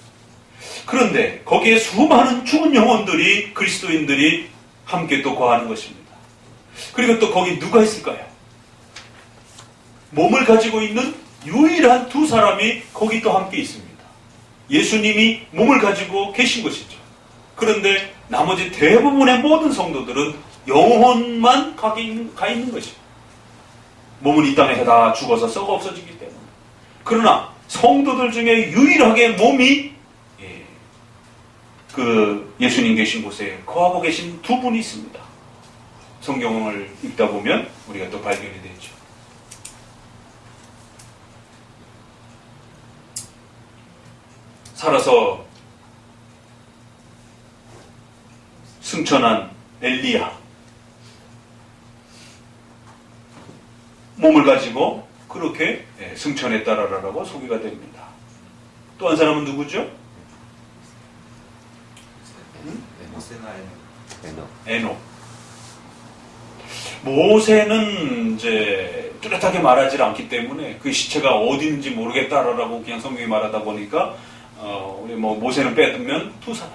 그런데 거기에 수많은 죽은 영혼들이 그리스도인들이 함께 또 거하는 것입니다. 그리고 또 거기 누가 있을까요? 몸을 가지고 있는 유일한 두 사람이 거기 또 함께 있습니다. 예수님이 몸을 가지고 계신 것이죠. 그런데 나머지 대부분의 모든 성도들은 영혼만 가 있는 것입니다. 몸은 이 땅에서 다 죽어서 썩어 없어지기 때문에. 그러나 성도들 중에 유일하게 몸이 그 예수님 계신 곳에 거하고 계신 두 분이 있습니다. 성경을 읽다 보면 우리가 또 발견이 되죠. 살아서 승천한 엘리야, 몸을 가지고 그렇게 승천했다라고 소개가 됩니다. 또 한 사람은 누구죠? 에녹. 모세는 이제 뚜렷하게 말하지 않기 때문에 그 시체가 어디 있는지 모르겠다라고 그냥 성경이 말하다 보니까 우리 모세는 빼두면 두 사람,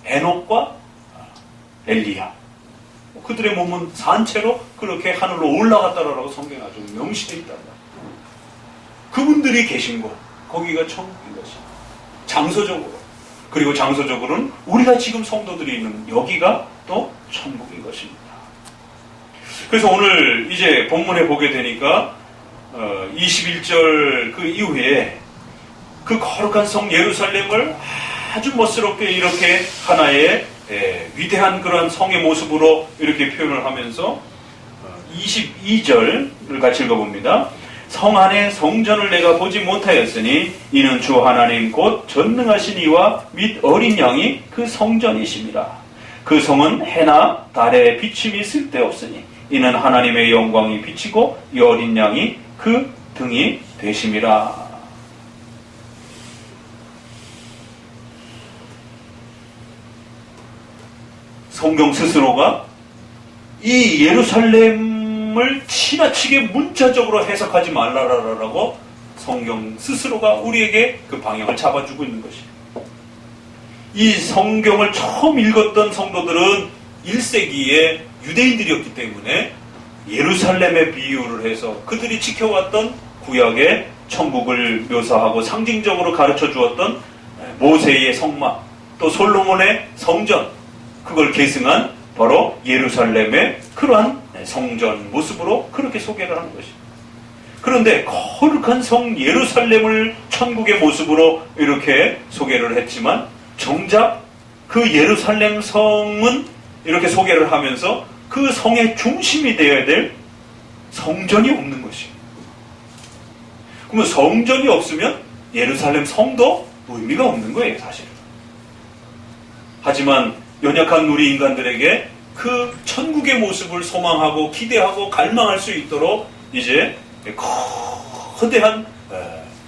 에녹과 엘리야. 그들의 몸은 산채로 그렇게 하늘로 올라갔다라고 성경에 아주 명시되어 있단 말이에요. 그분들이 계신 곳, 거기가 천국인 것입니다. 장소적으로. 그리고 장소적으로는 우리가 지금 성도들이 있는 여기가 또 천국인 것입니다. 그래서 오늘 이제 본문에 보게 되니까 21절 그 이후에 그 거룩한 성 예루살렘을 아주 멋스럽게 이렇게 하나의 위대한 그런 성의 모습으로 이렇게 표현을 하면서 22절을 같이 읽어봅니다. 성 안에 성전을 내가 보지 못하였으니 이는 주 하나님 곧 전능하신 이와 및 어린 양이 그 성전이심이라. 그 성은 해나 달의 비침이 쓸데없으니 이는 하나님의 영광이 비치고 이 어린 양이 그 등이 되심이라. 성경 스스로가 이 예루살렘을 지나치게 문자적으로 해석하지 말라라고 성경 스스로가 우리에게 그 방향을 잡아주고 있는 것이에요. 이 성경을 처음 읽었던 성도들은 1세기의 유대인들이었기 때문에 예루살렘의 비유를 해서 그들이 지켜왔던 구약의 천국을 묘사하고 상징적으로 가르쳐 주었던 모세의 성막, 또 솔로몬의 성전, 그걸 계승한 바로 예루살렘의 그러한 성전 모습으로 그렇게 소개를 하는 것입니다. 그런데 거룩한 성 예루살렘을 천국의 모습으로 이렇게 소개를 했지만 정작 그 예루살렘 성은 이렇게 소개를 하면서 그 성의 중심이 되어야 될 성전이 없는 것이에요. 그러면 성전이 없으면 예루살렘 성도 의미가 없는 거예요, 사실은. 하지만 연약한 우리 인간들에게 그 천국의 모습을 소망하고 기대하고 갈망할 수 있도록 이제 거대한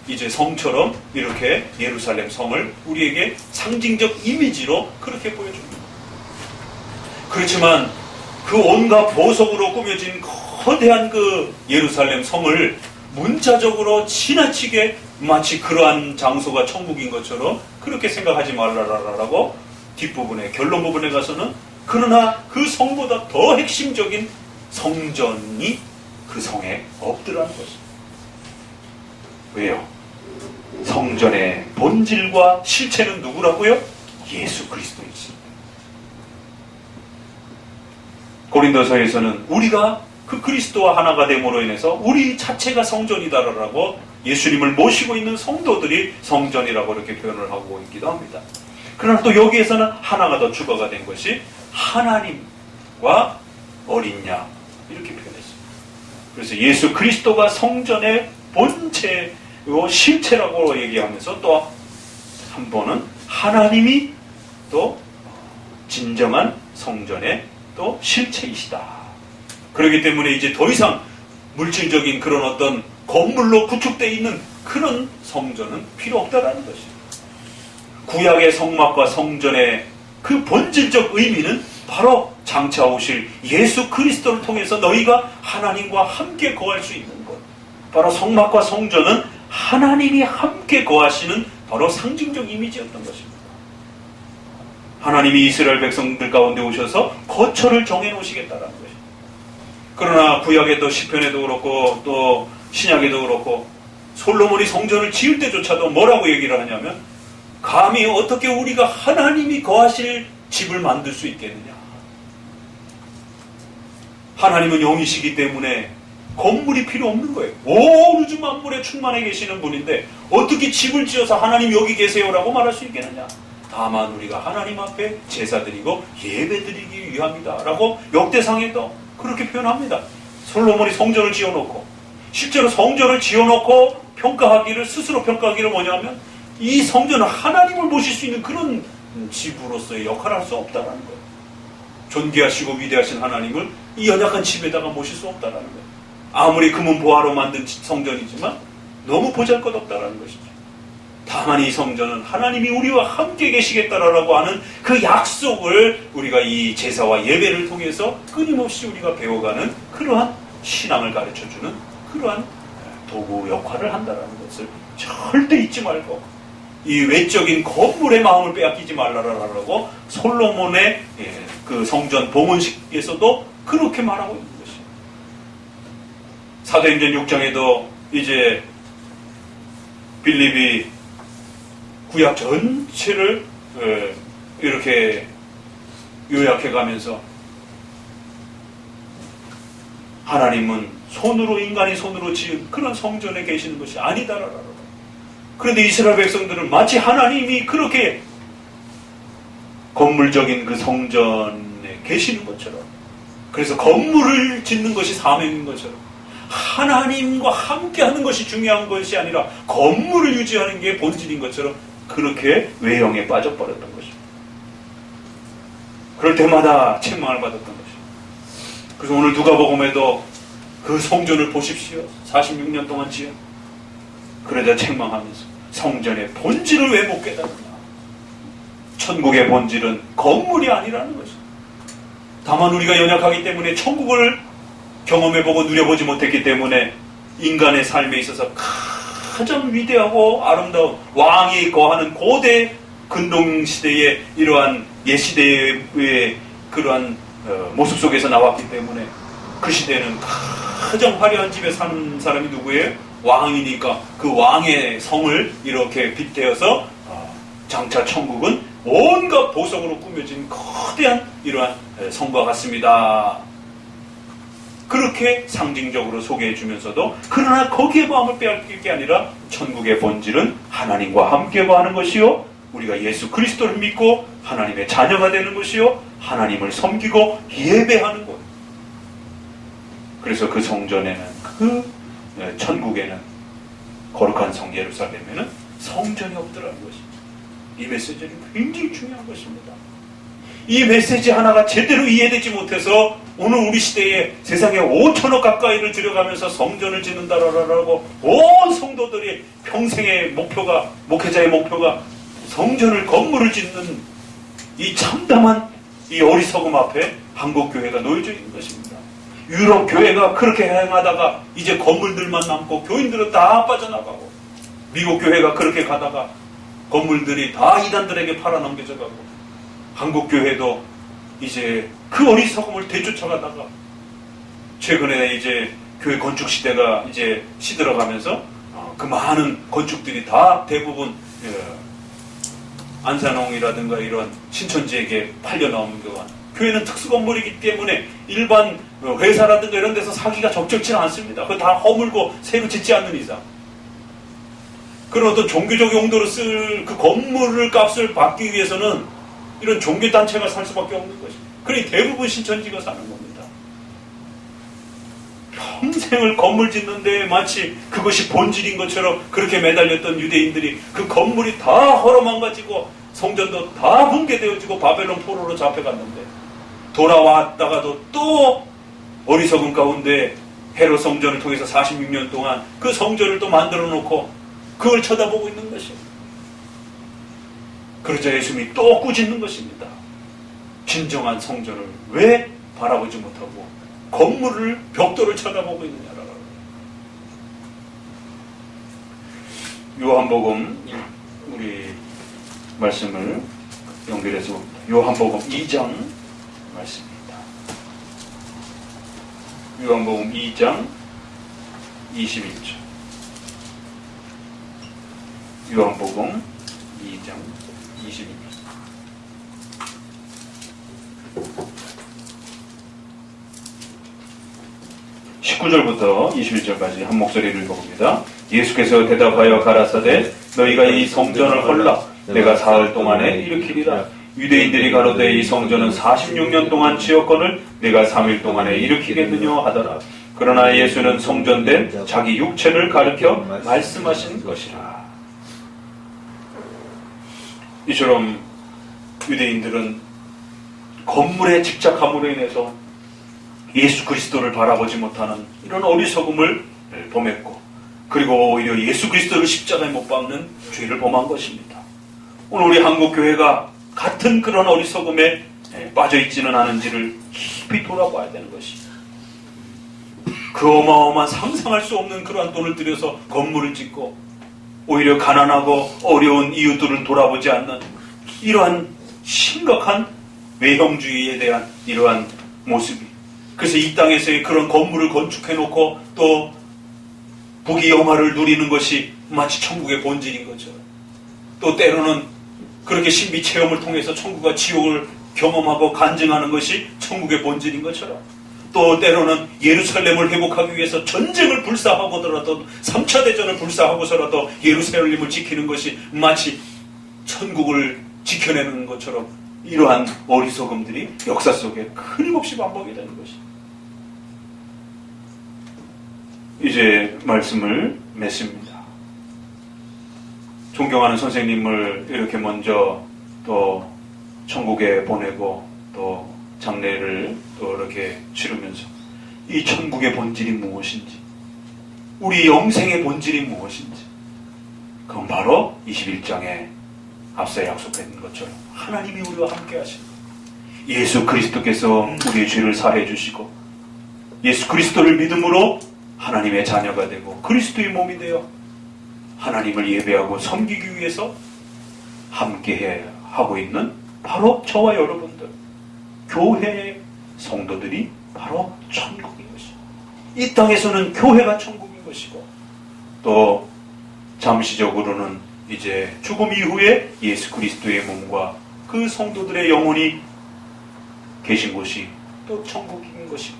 이제 성처럼 이렇게 예루살렘 성을 우리에게 상징적 이미지로 그렇게 보여줍니다. 그렇지만 그 온갖 보석으로 꾸며진 거대한 그 예루살렘 성을 문자적으로 지나치게 마치 그러한 장소가 천국인 것처럼 그렇게 생각하지 말라라고 뒷부분에 결론 부분에 가서는 그러나 그 성보다 더 핵심적인 성전이 그 성에 없더라는 것입니다. 왜요? 성전의 본질과 실체는 누구라고요? 예수 그리스도이십니다. 고린도서에서는 우리가 그 그리스도와 하나가 됨으로 인해서 우리 자체가 성전이다라고 예수님을 모시고 있는 성도들이 성전이라고 이렇게 표현을 하고 있기도 합니다. 그러나 또 여기에서는 하나가 더 추가가 된 것이 하나님과 어린 양 이렇게 표현했습니다. 그래서 예수 그리스도가 성전의 본체요 실체라고 얘기하면서 또 한 번은 하나님이 또 진정한 성전의 또 실체이시다. 그렇기 때문에 이제 더 이상 물질적인 그런 어떤 건물로 구축되어 있는 그런 성전은 필요 없다라는 것입니다. 구약의 성막과 성전의 그 본질적 의미는 바로 장차 오실 예수 그리스도를 통해서 너희가 하나님과 함께 거할 수 있는 것. 바로 성막과 성전은 하나님이 함께 거하시는 바로 상징적 이미지였던 것입니다. 하나님이 이스라엘 백성들 가운데 오셔서 거처를 정해놓으시겠다라는 것입니다. 그러나 구약에도 시편에도 그렇고 또 신약에도 그렇고 솔로몬이 성전을 지을 때조차도 뭐라고 얘기를 하냐면 감히 어떻게 우리가 하나님이 거하실 집을 만들 수 있겠느냐. 하나님은 영이시기 때문에 건물이 필요 없는 거예요. 온 우주 만물에 충만해 계시는 분인데 어떻게 집을 지어서 하나님 여기 계세요라고 말할 수 있겠느냐. 다만 우리가 하나님 앞에 제사드리고 예배드리기 위함이다 라고 역대상에도 그렇게 표현합니다. 솔로몬이 성전을 지어놓고 실제로 성전을 지어놓고 평가하기를 스스로 평가하기를 뭐냐면 이 성전은 하나님을 모실 수 있는 그런 집으로서의 역할을 할 수 없다라는 거예요. 존귀하시고 위대하신 하나님을 이 연약한 집에다가 모실 수 없다라는 거예요. 아무리 금은 보화로 만든 성전이지만 너무 보잘것없다라는 것이죠. 다만 이 성전은 하나님이 우리와 함께 계시겠다라고 하는 그 약속을 우리가 이 제사와 예배를 통해서 끊임없이 우리가 배워가는 그러한 신앙을 가르쳐주는 그러한 도구 역할을 한다는 것을 절대 잊지 말고 이 외적인 건물의 마음을 빼앗기지 말라라고 솔로몬의 그 성전 봉헌식에서도 그렇게 말하고 있는 것입니다. 사도행전 6장에도 이제 빌립이 구약 전체를 이렇게 요약해가면서 하나님은 인간이 손으로 지은 그런 성전에 계시는 것이 아니다라고. 그런데 이스라엘 백성들은 마치 하나님이 그렇게 건물적인 그 성전에 계시는 것처럼, 그래서 건물을 짓는 것이 사명인 것처럼 하나님과 함께하는 것이 중요한 것이 아니라 건물을 유지하는 게 본질인 것처럼 그렇게 외형에 빠져버렸던 것입니다. 그럴 때마다 책망을 받았던 것입니다. 그래서 오늘 누가복음에도 그 성전을 보십시오. 46년 동안 지은. 그러자 책망하면서 성전의 본질을 왜 못 깨닫느냐. 천국의 본질은 건물이 아니라는 것입니다. 다만 우리가 연약하기 때문에 천국을 경험해보고 누려보지 못했기 때문에 인간의 삶에 있어서 가장 위대하고 아름다운 왕이 거하는 고대 근동시대의 이러한 옛시대의 그러한 모습 속에서 나왔기 때문에 그 시대는 가장 화려한 집에 사는 사람이 누구예요? 왕이니까 그 왕의 성을 이렇게 빗대어서 장차 천국은 온갖 보석으로 꾸며진 거대한 이러한 성과 같습니다. 그렇게 상징적으로 소개해 주면서도 그러나 거기에 마음을 빼앗길 게 아니라 천국의 본질은 하나님과 함께 거하는 것이요, 우리가 예수 그리스도를 믿고 하나님의 자녀가 되는 것이요, 하나님을 섬기고 예배하는 것. 그래서 그 성전에는, 그 천국에는, 거룩한 성 예루살렘에는 성전이 없더라는 것입니다. 이 메시지는 굉장히 중요한 것입니다. 이 메시지 하나가 제대로 이해되지 못해서 오늘 우리 시대에 세상에 5천억 가까이를 들여가면서 성전을 짓는다라고 온 성도들이 평생의 목표가, 목회자의 목표가 성전을, 건물을 짓는 이 참담한 이 어리석음 앞에 한국 교회가 놓여져 있는 것입니다. 유럽 교회가 그렇게 행하다가 이제 건물들만 남고 교인들은 다 빠져나가고, 미국 교회가 그렇게 가다가 건물들이 다 이단들에게 팔아넘겨져 가고, 한국 교회도 이제 그 어리석음을 되쫓아가다가 최근에 이제 교회 건축 시대가 이제 시들어가면서 그 많은 건축들이 다 대부분 안산홍이라든가 이런 신천지에게 팔려나오는 교회는 특수 건물이기 때문에 일반 회사라든가 이런 데서 사기가 적절치는 않습니다. 그거 다 허물고 새로 짓지 않는 이상. 그런 어떤 종교적 용도로 쓸 그 건물을 값을 받기 위해서는 이런 종교단체가 살 수밖에 없는 것입니다. 그러니 대부분 신천지가 사는 겁니다. 평생을 건물 짓는데 마치 그것이 본질인 것처럼 그렇게 매달렸던 유대인들이 그 건물이 다 헐어망가지고 성전도 다 붕괴되어지고 바벨론 포로로 잡혀갔는데 돌아왔다가도 또 어리석은 가운데 헤롯 성전을 통해서 46년 동안 그 성전을 또 만들어 놓고 그걸 쳐다보고 있는 것입니다. 그러자 예수님이 또 꾸짖는 것입니다. 진정한 성전을 왜 바라보지 못하고 건물을, 벽돌을 쳐다보고 있느냐라고. 요한복음 우리 말씀을 연결해서 봅니다. 요한복음 2장 말씀입니다. 요한복음 2장 21절. 요한복음 2장 21절. 19절부터 21절까지 한 목소리를 읽어봅니다. 예수께서 대답하여 가라사대 너희가 이 성전을 헐라 내가 사흘 동안에 일으키리라. 유대인들이 가로되 이 성전은 46년 동안 지었거늘 내가 3일 동안에 일으키겠느냐 하더라. 그러나 예수는 성전된 자기 육체를 가리켜 말씀하신 것이라. 이처럼 유대인들은 건물에 집착함으로 인해서 예수 그리스도를 바라보지 못하는 이런 어리석음을 범했고, 그리고 오히려 예수 그리스도를 십자가에 못 박는 죄를 범한 것입니다. 오늘 우리 한국교회가 같은 그런 어리석음에 빠져있지는 않은지를 깊이 돌아봐야 되는 것입니다. 그 어마어마한 상상할 수 없는 그러한 돈을 들여서 건물을 짓고 오히려 가난하고 어려운 이웃들을 돌아보지 않는 이러한 심각한 외형주의에 대한 이러한 모습이, 그래서 이 땅에서의 그런 건물을 건축해놓고 또 부귀 영화를 누리는 것이 마치 천국의 본질인 것처럼, 또 때로는 그렇게 신비 체험을 통해서 천국과 지옥을 경험하고 간증하는 것이 천국의 본질인 것처럼, 또 때로는 예루살렘을 회복하기 위해서 전쟁을 불사하고더라도 3차 대전을 불사하고서라도 예루살렘을 지키는 것이 마치 천국을 지켜내는 것처럼 이러한 어리석음들이 역사 속에 끊임없이 반복이 되는 것입니다. 이제 말씀을 맺습니다. 존경하는 선생님을 이렇게 먼저 또 천국에 보내고 또 장례를 또 이렇게 치르면서 이 천국의 본질이 무엇인지, 우리 영생의 본질이 무엇인지, 그건 바로 21장에 앞서 약속했던 것처럼 하나님이 우리와 함께 하신 것, 예수 그리스도께서 우리의 죄를 사해 주시고 예수 그리스도를 믿음으로 하나님의 자녀가 되고 그리스도의 몸이 되어 하나님을 예배하고 섬기기 위해서 함께 하고 있는 바로 저와 여러분들, 교회의 성도들이 바로 천국인 것이고, 이 땅에서는 교회가 천국인 것이고, 또 잠시적으로는 이제 죽음 이후에 예수 그리스도의 몸과 그 성도들의 영혼이 계신 곳이 또 천국인 것이고,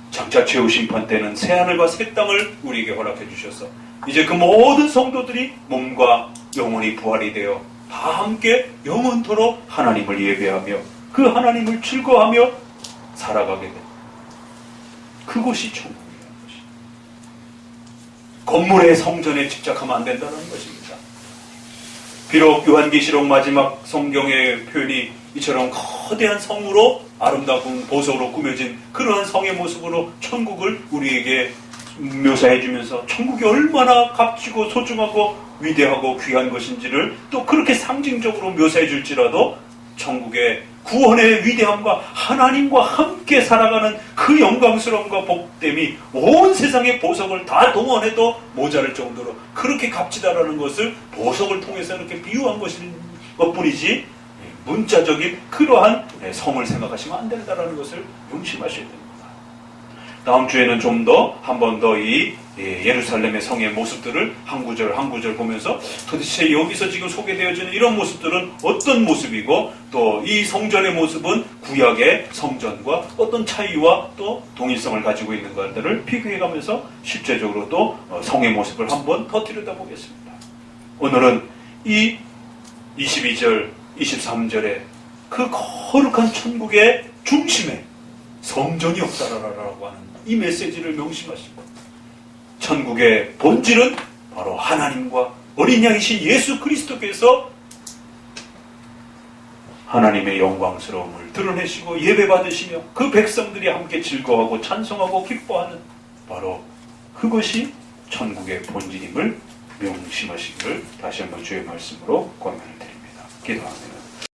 장차 최후 심판 때는 새하늘과 새 땅을 우리에게 허락해 주셔서 이제 그 모든 성도들이 몸과 영혼이 부활이 되어 다 함께 영원토록 하나님을 예배하며 그 하나님을 즐거워하며 살아가게 됩니다. 그곳이 천국이라는 것이. 건물의 성전에 집착하면 안 된다는 것입니다. 비록 요한계시록 마지막 성경의 표현이 이처럼 거대한 성으로 아름다운 보석으로 꾸며진 그러한 성의 모습으로 천국을 우리에게 묘사해 주면서 천국이 얼마나 값지고 소중하고 위대하고 귀한 것인지를 또 그렇게 상징적으로 묘사해 줄지라도 천국의 구원의 위대함과 하나님과 함께 살아가는 그 영광스러움과 복됨이 온 세상의 보석을 다 동원해도 모자랄 정도로 그렇게 값지다라는 것을 보석을 통해서 이렇게 비유한 것뿐이지 문자적인 그러한 성을 생각하시면 안 된다는 것을 명심하셔야 됩니다. 다음 주에는 좀 더 한 번 더 이 예루살렘의 성의 모습들을 한 구절 한 구절 보면서 도대체 여기서 지금 소개되어지는 이런 모습들은 어떤 모습이고 또 이 성전의 모습은 구약의 성전과 어떤 차이와 또 동일성을 가지고 있는 것들을 비교해가면서 실제적으로 또 성의 모습을 한번 더 들여다보겠습니다. 오늘은 이 22절 23절에 그 거룩한 천국의 중심에 성전이 없다라고 하는 이 메시지를 명심하시고 천국의 본질은 바로 하나님과 어린 양이신 예수 그리스도께서 하나님의 영광스러움을 드러내시고 예배받으시며 그 백성들이 함께 즐거워하고 찬송하고 기뻐하는 바로 그것이 천국의 본질임을 명심하시기를 다시 한번 주의 말씀으로 권면을 드립니다. 기도합니다.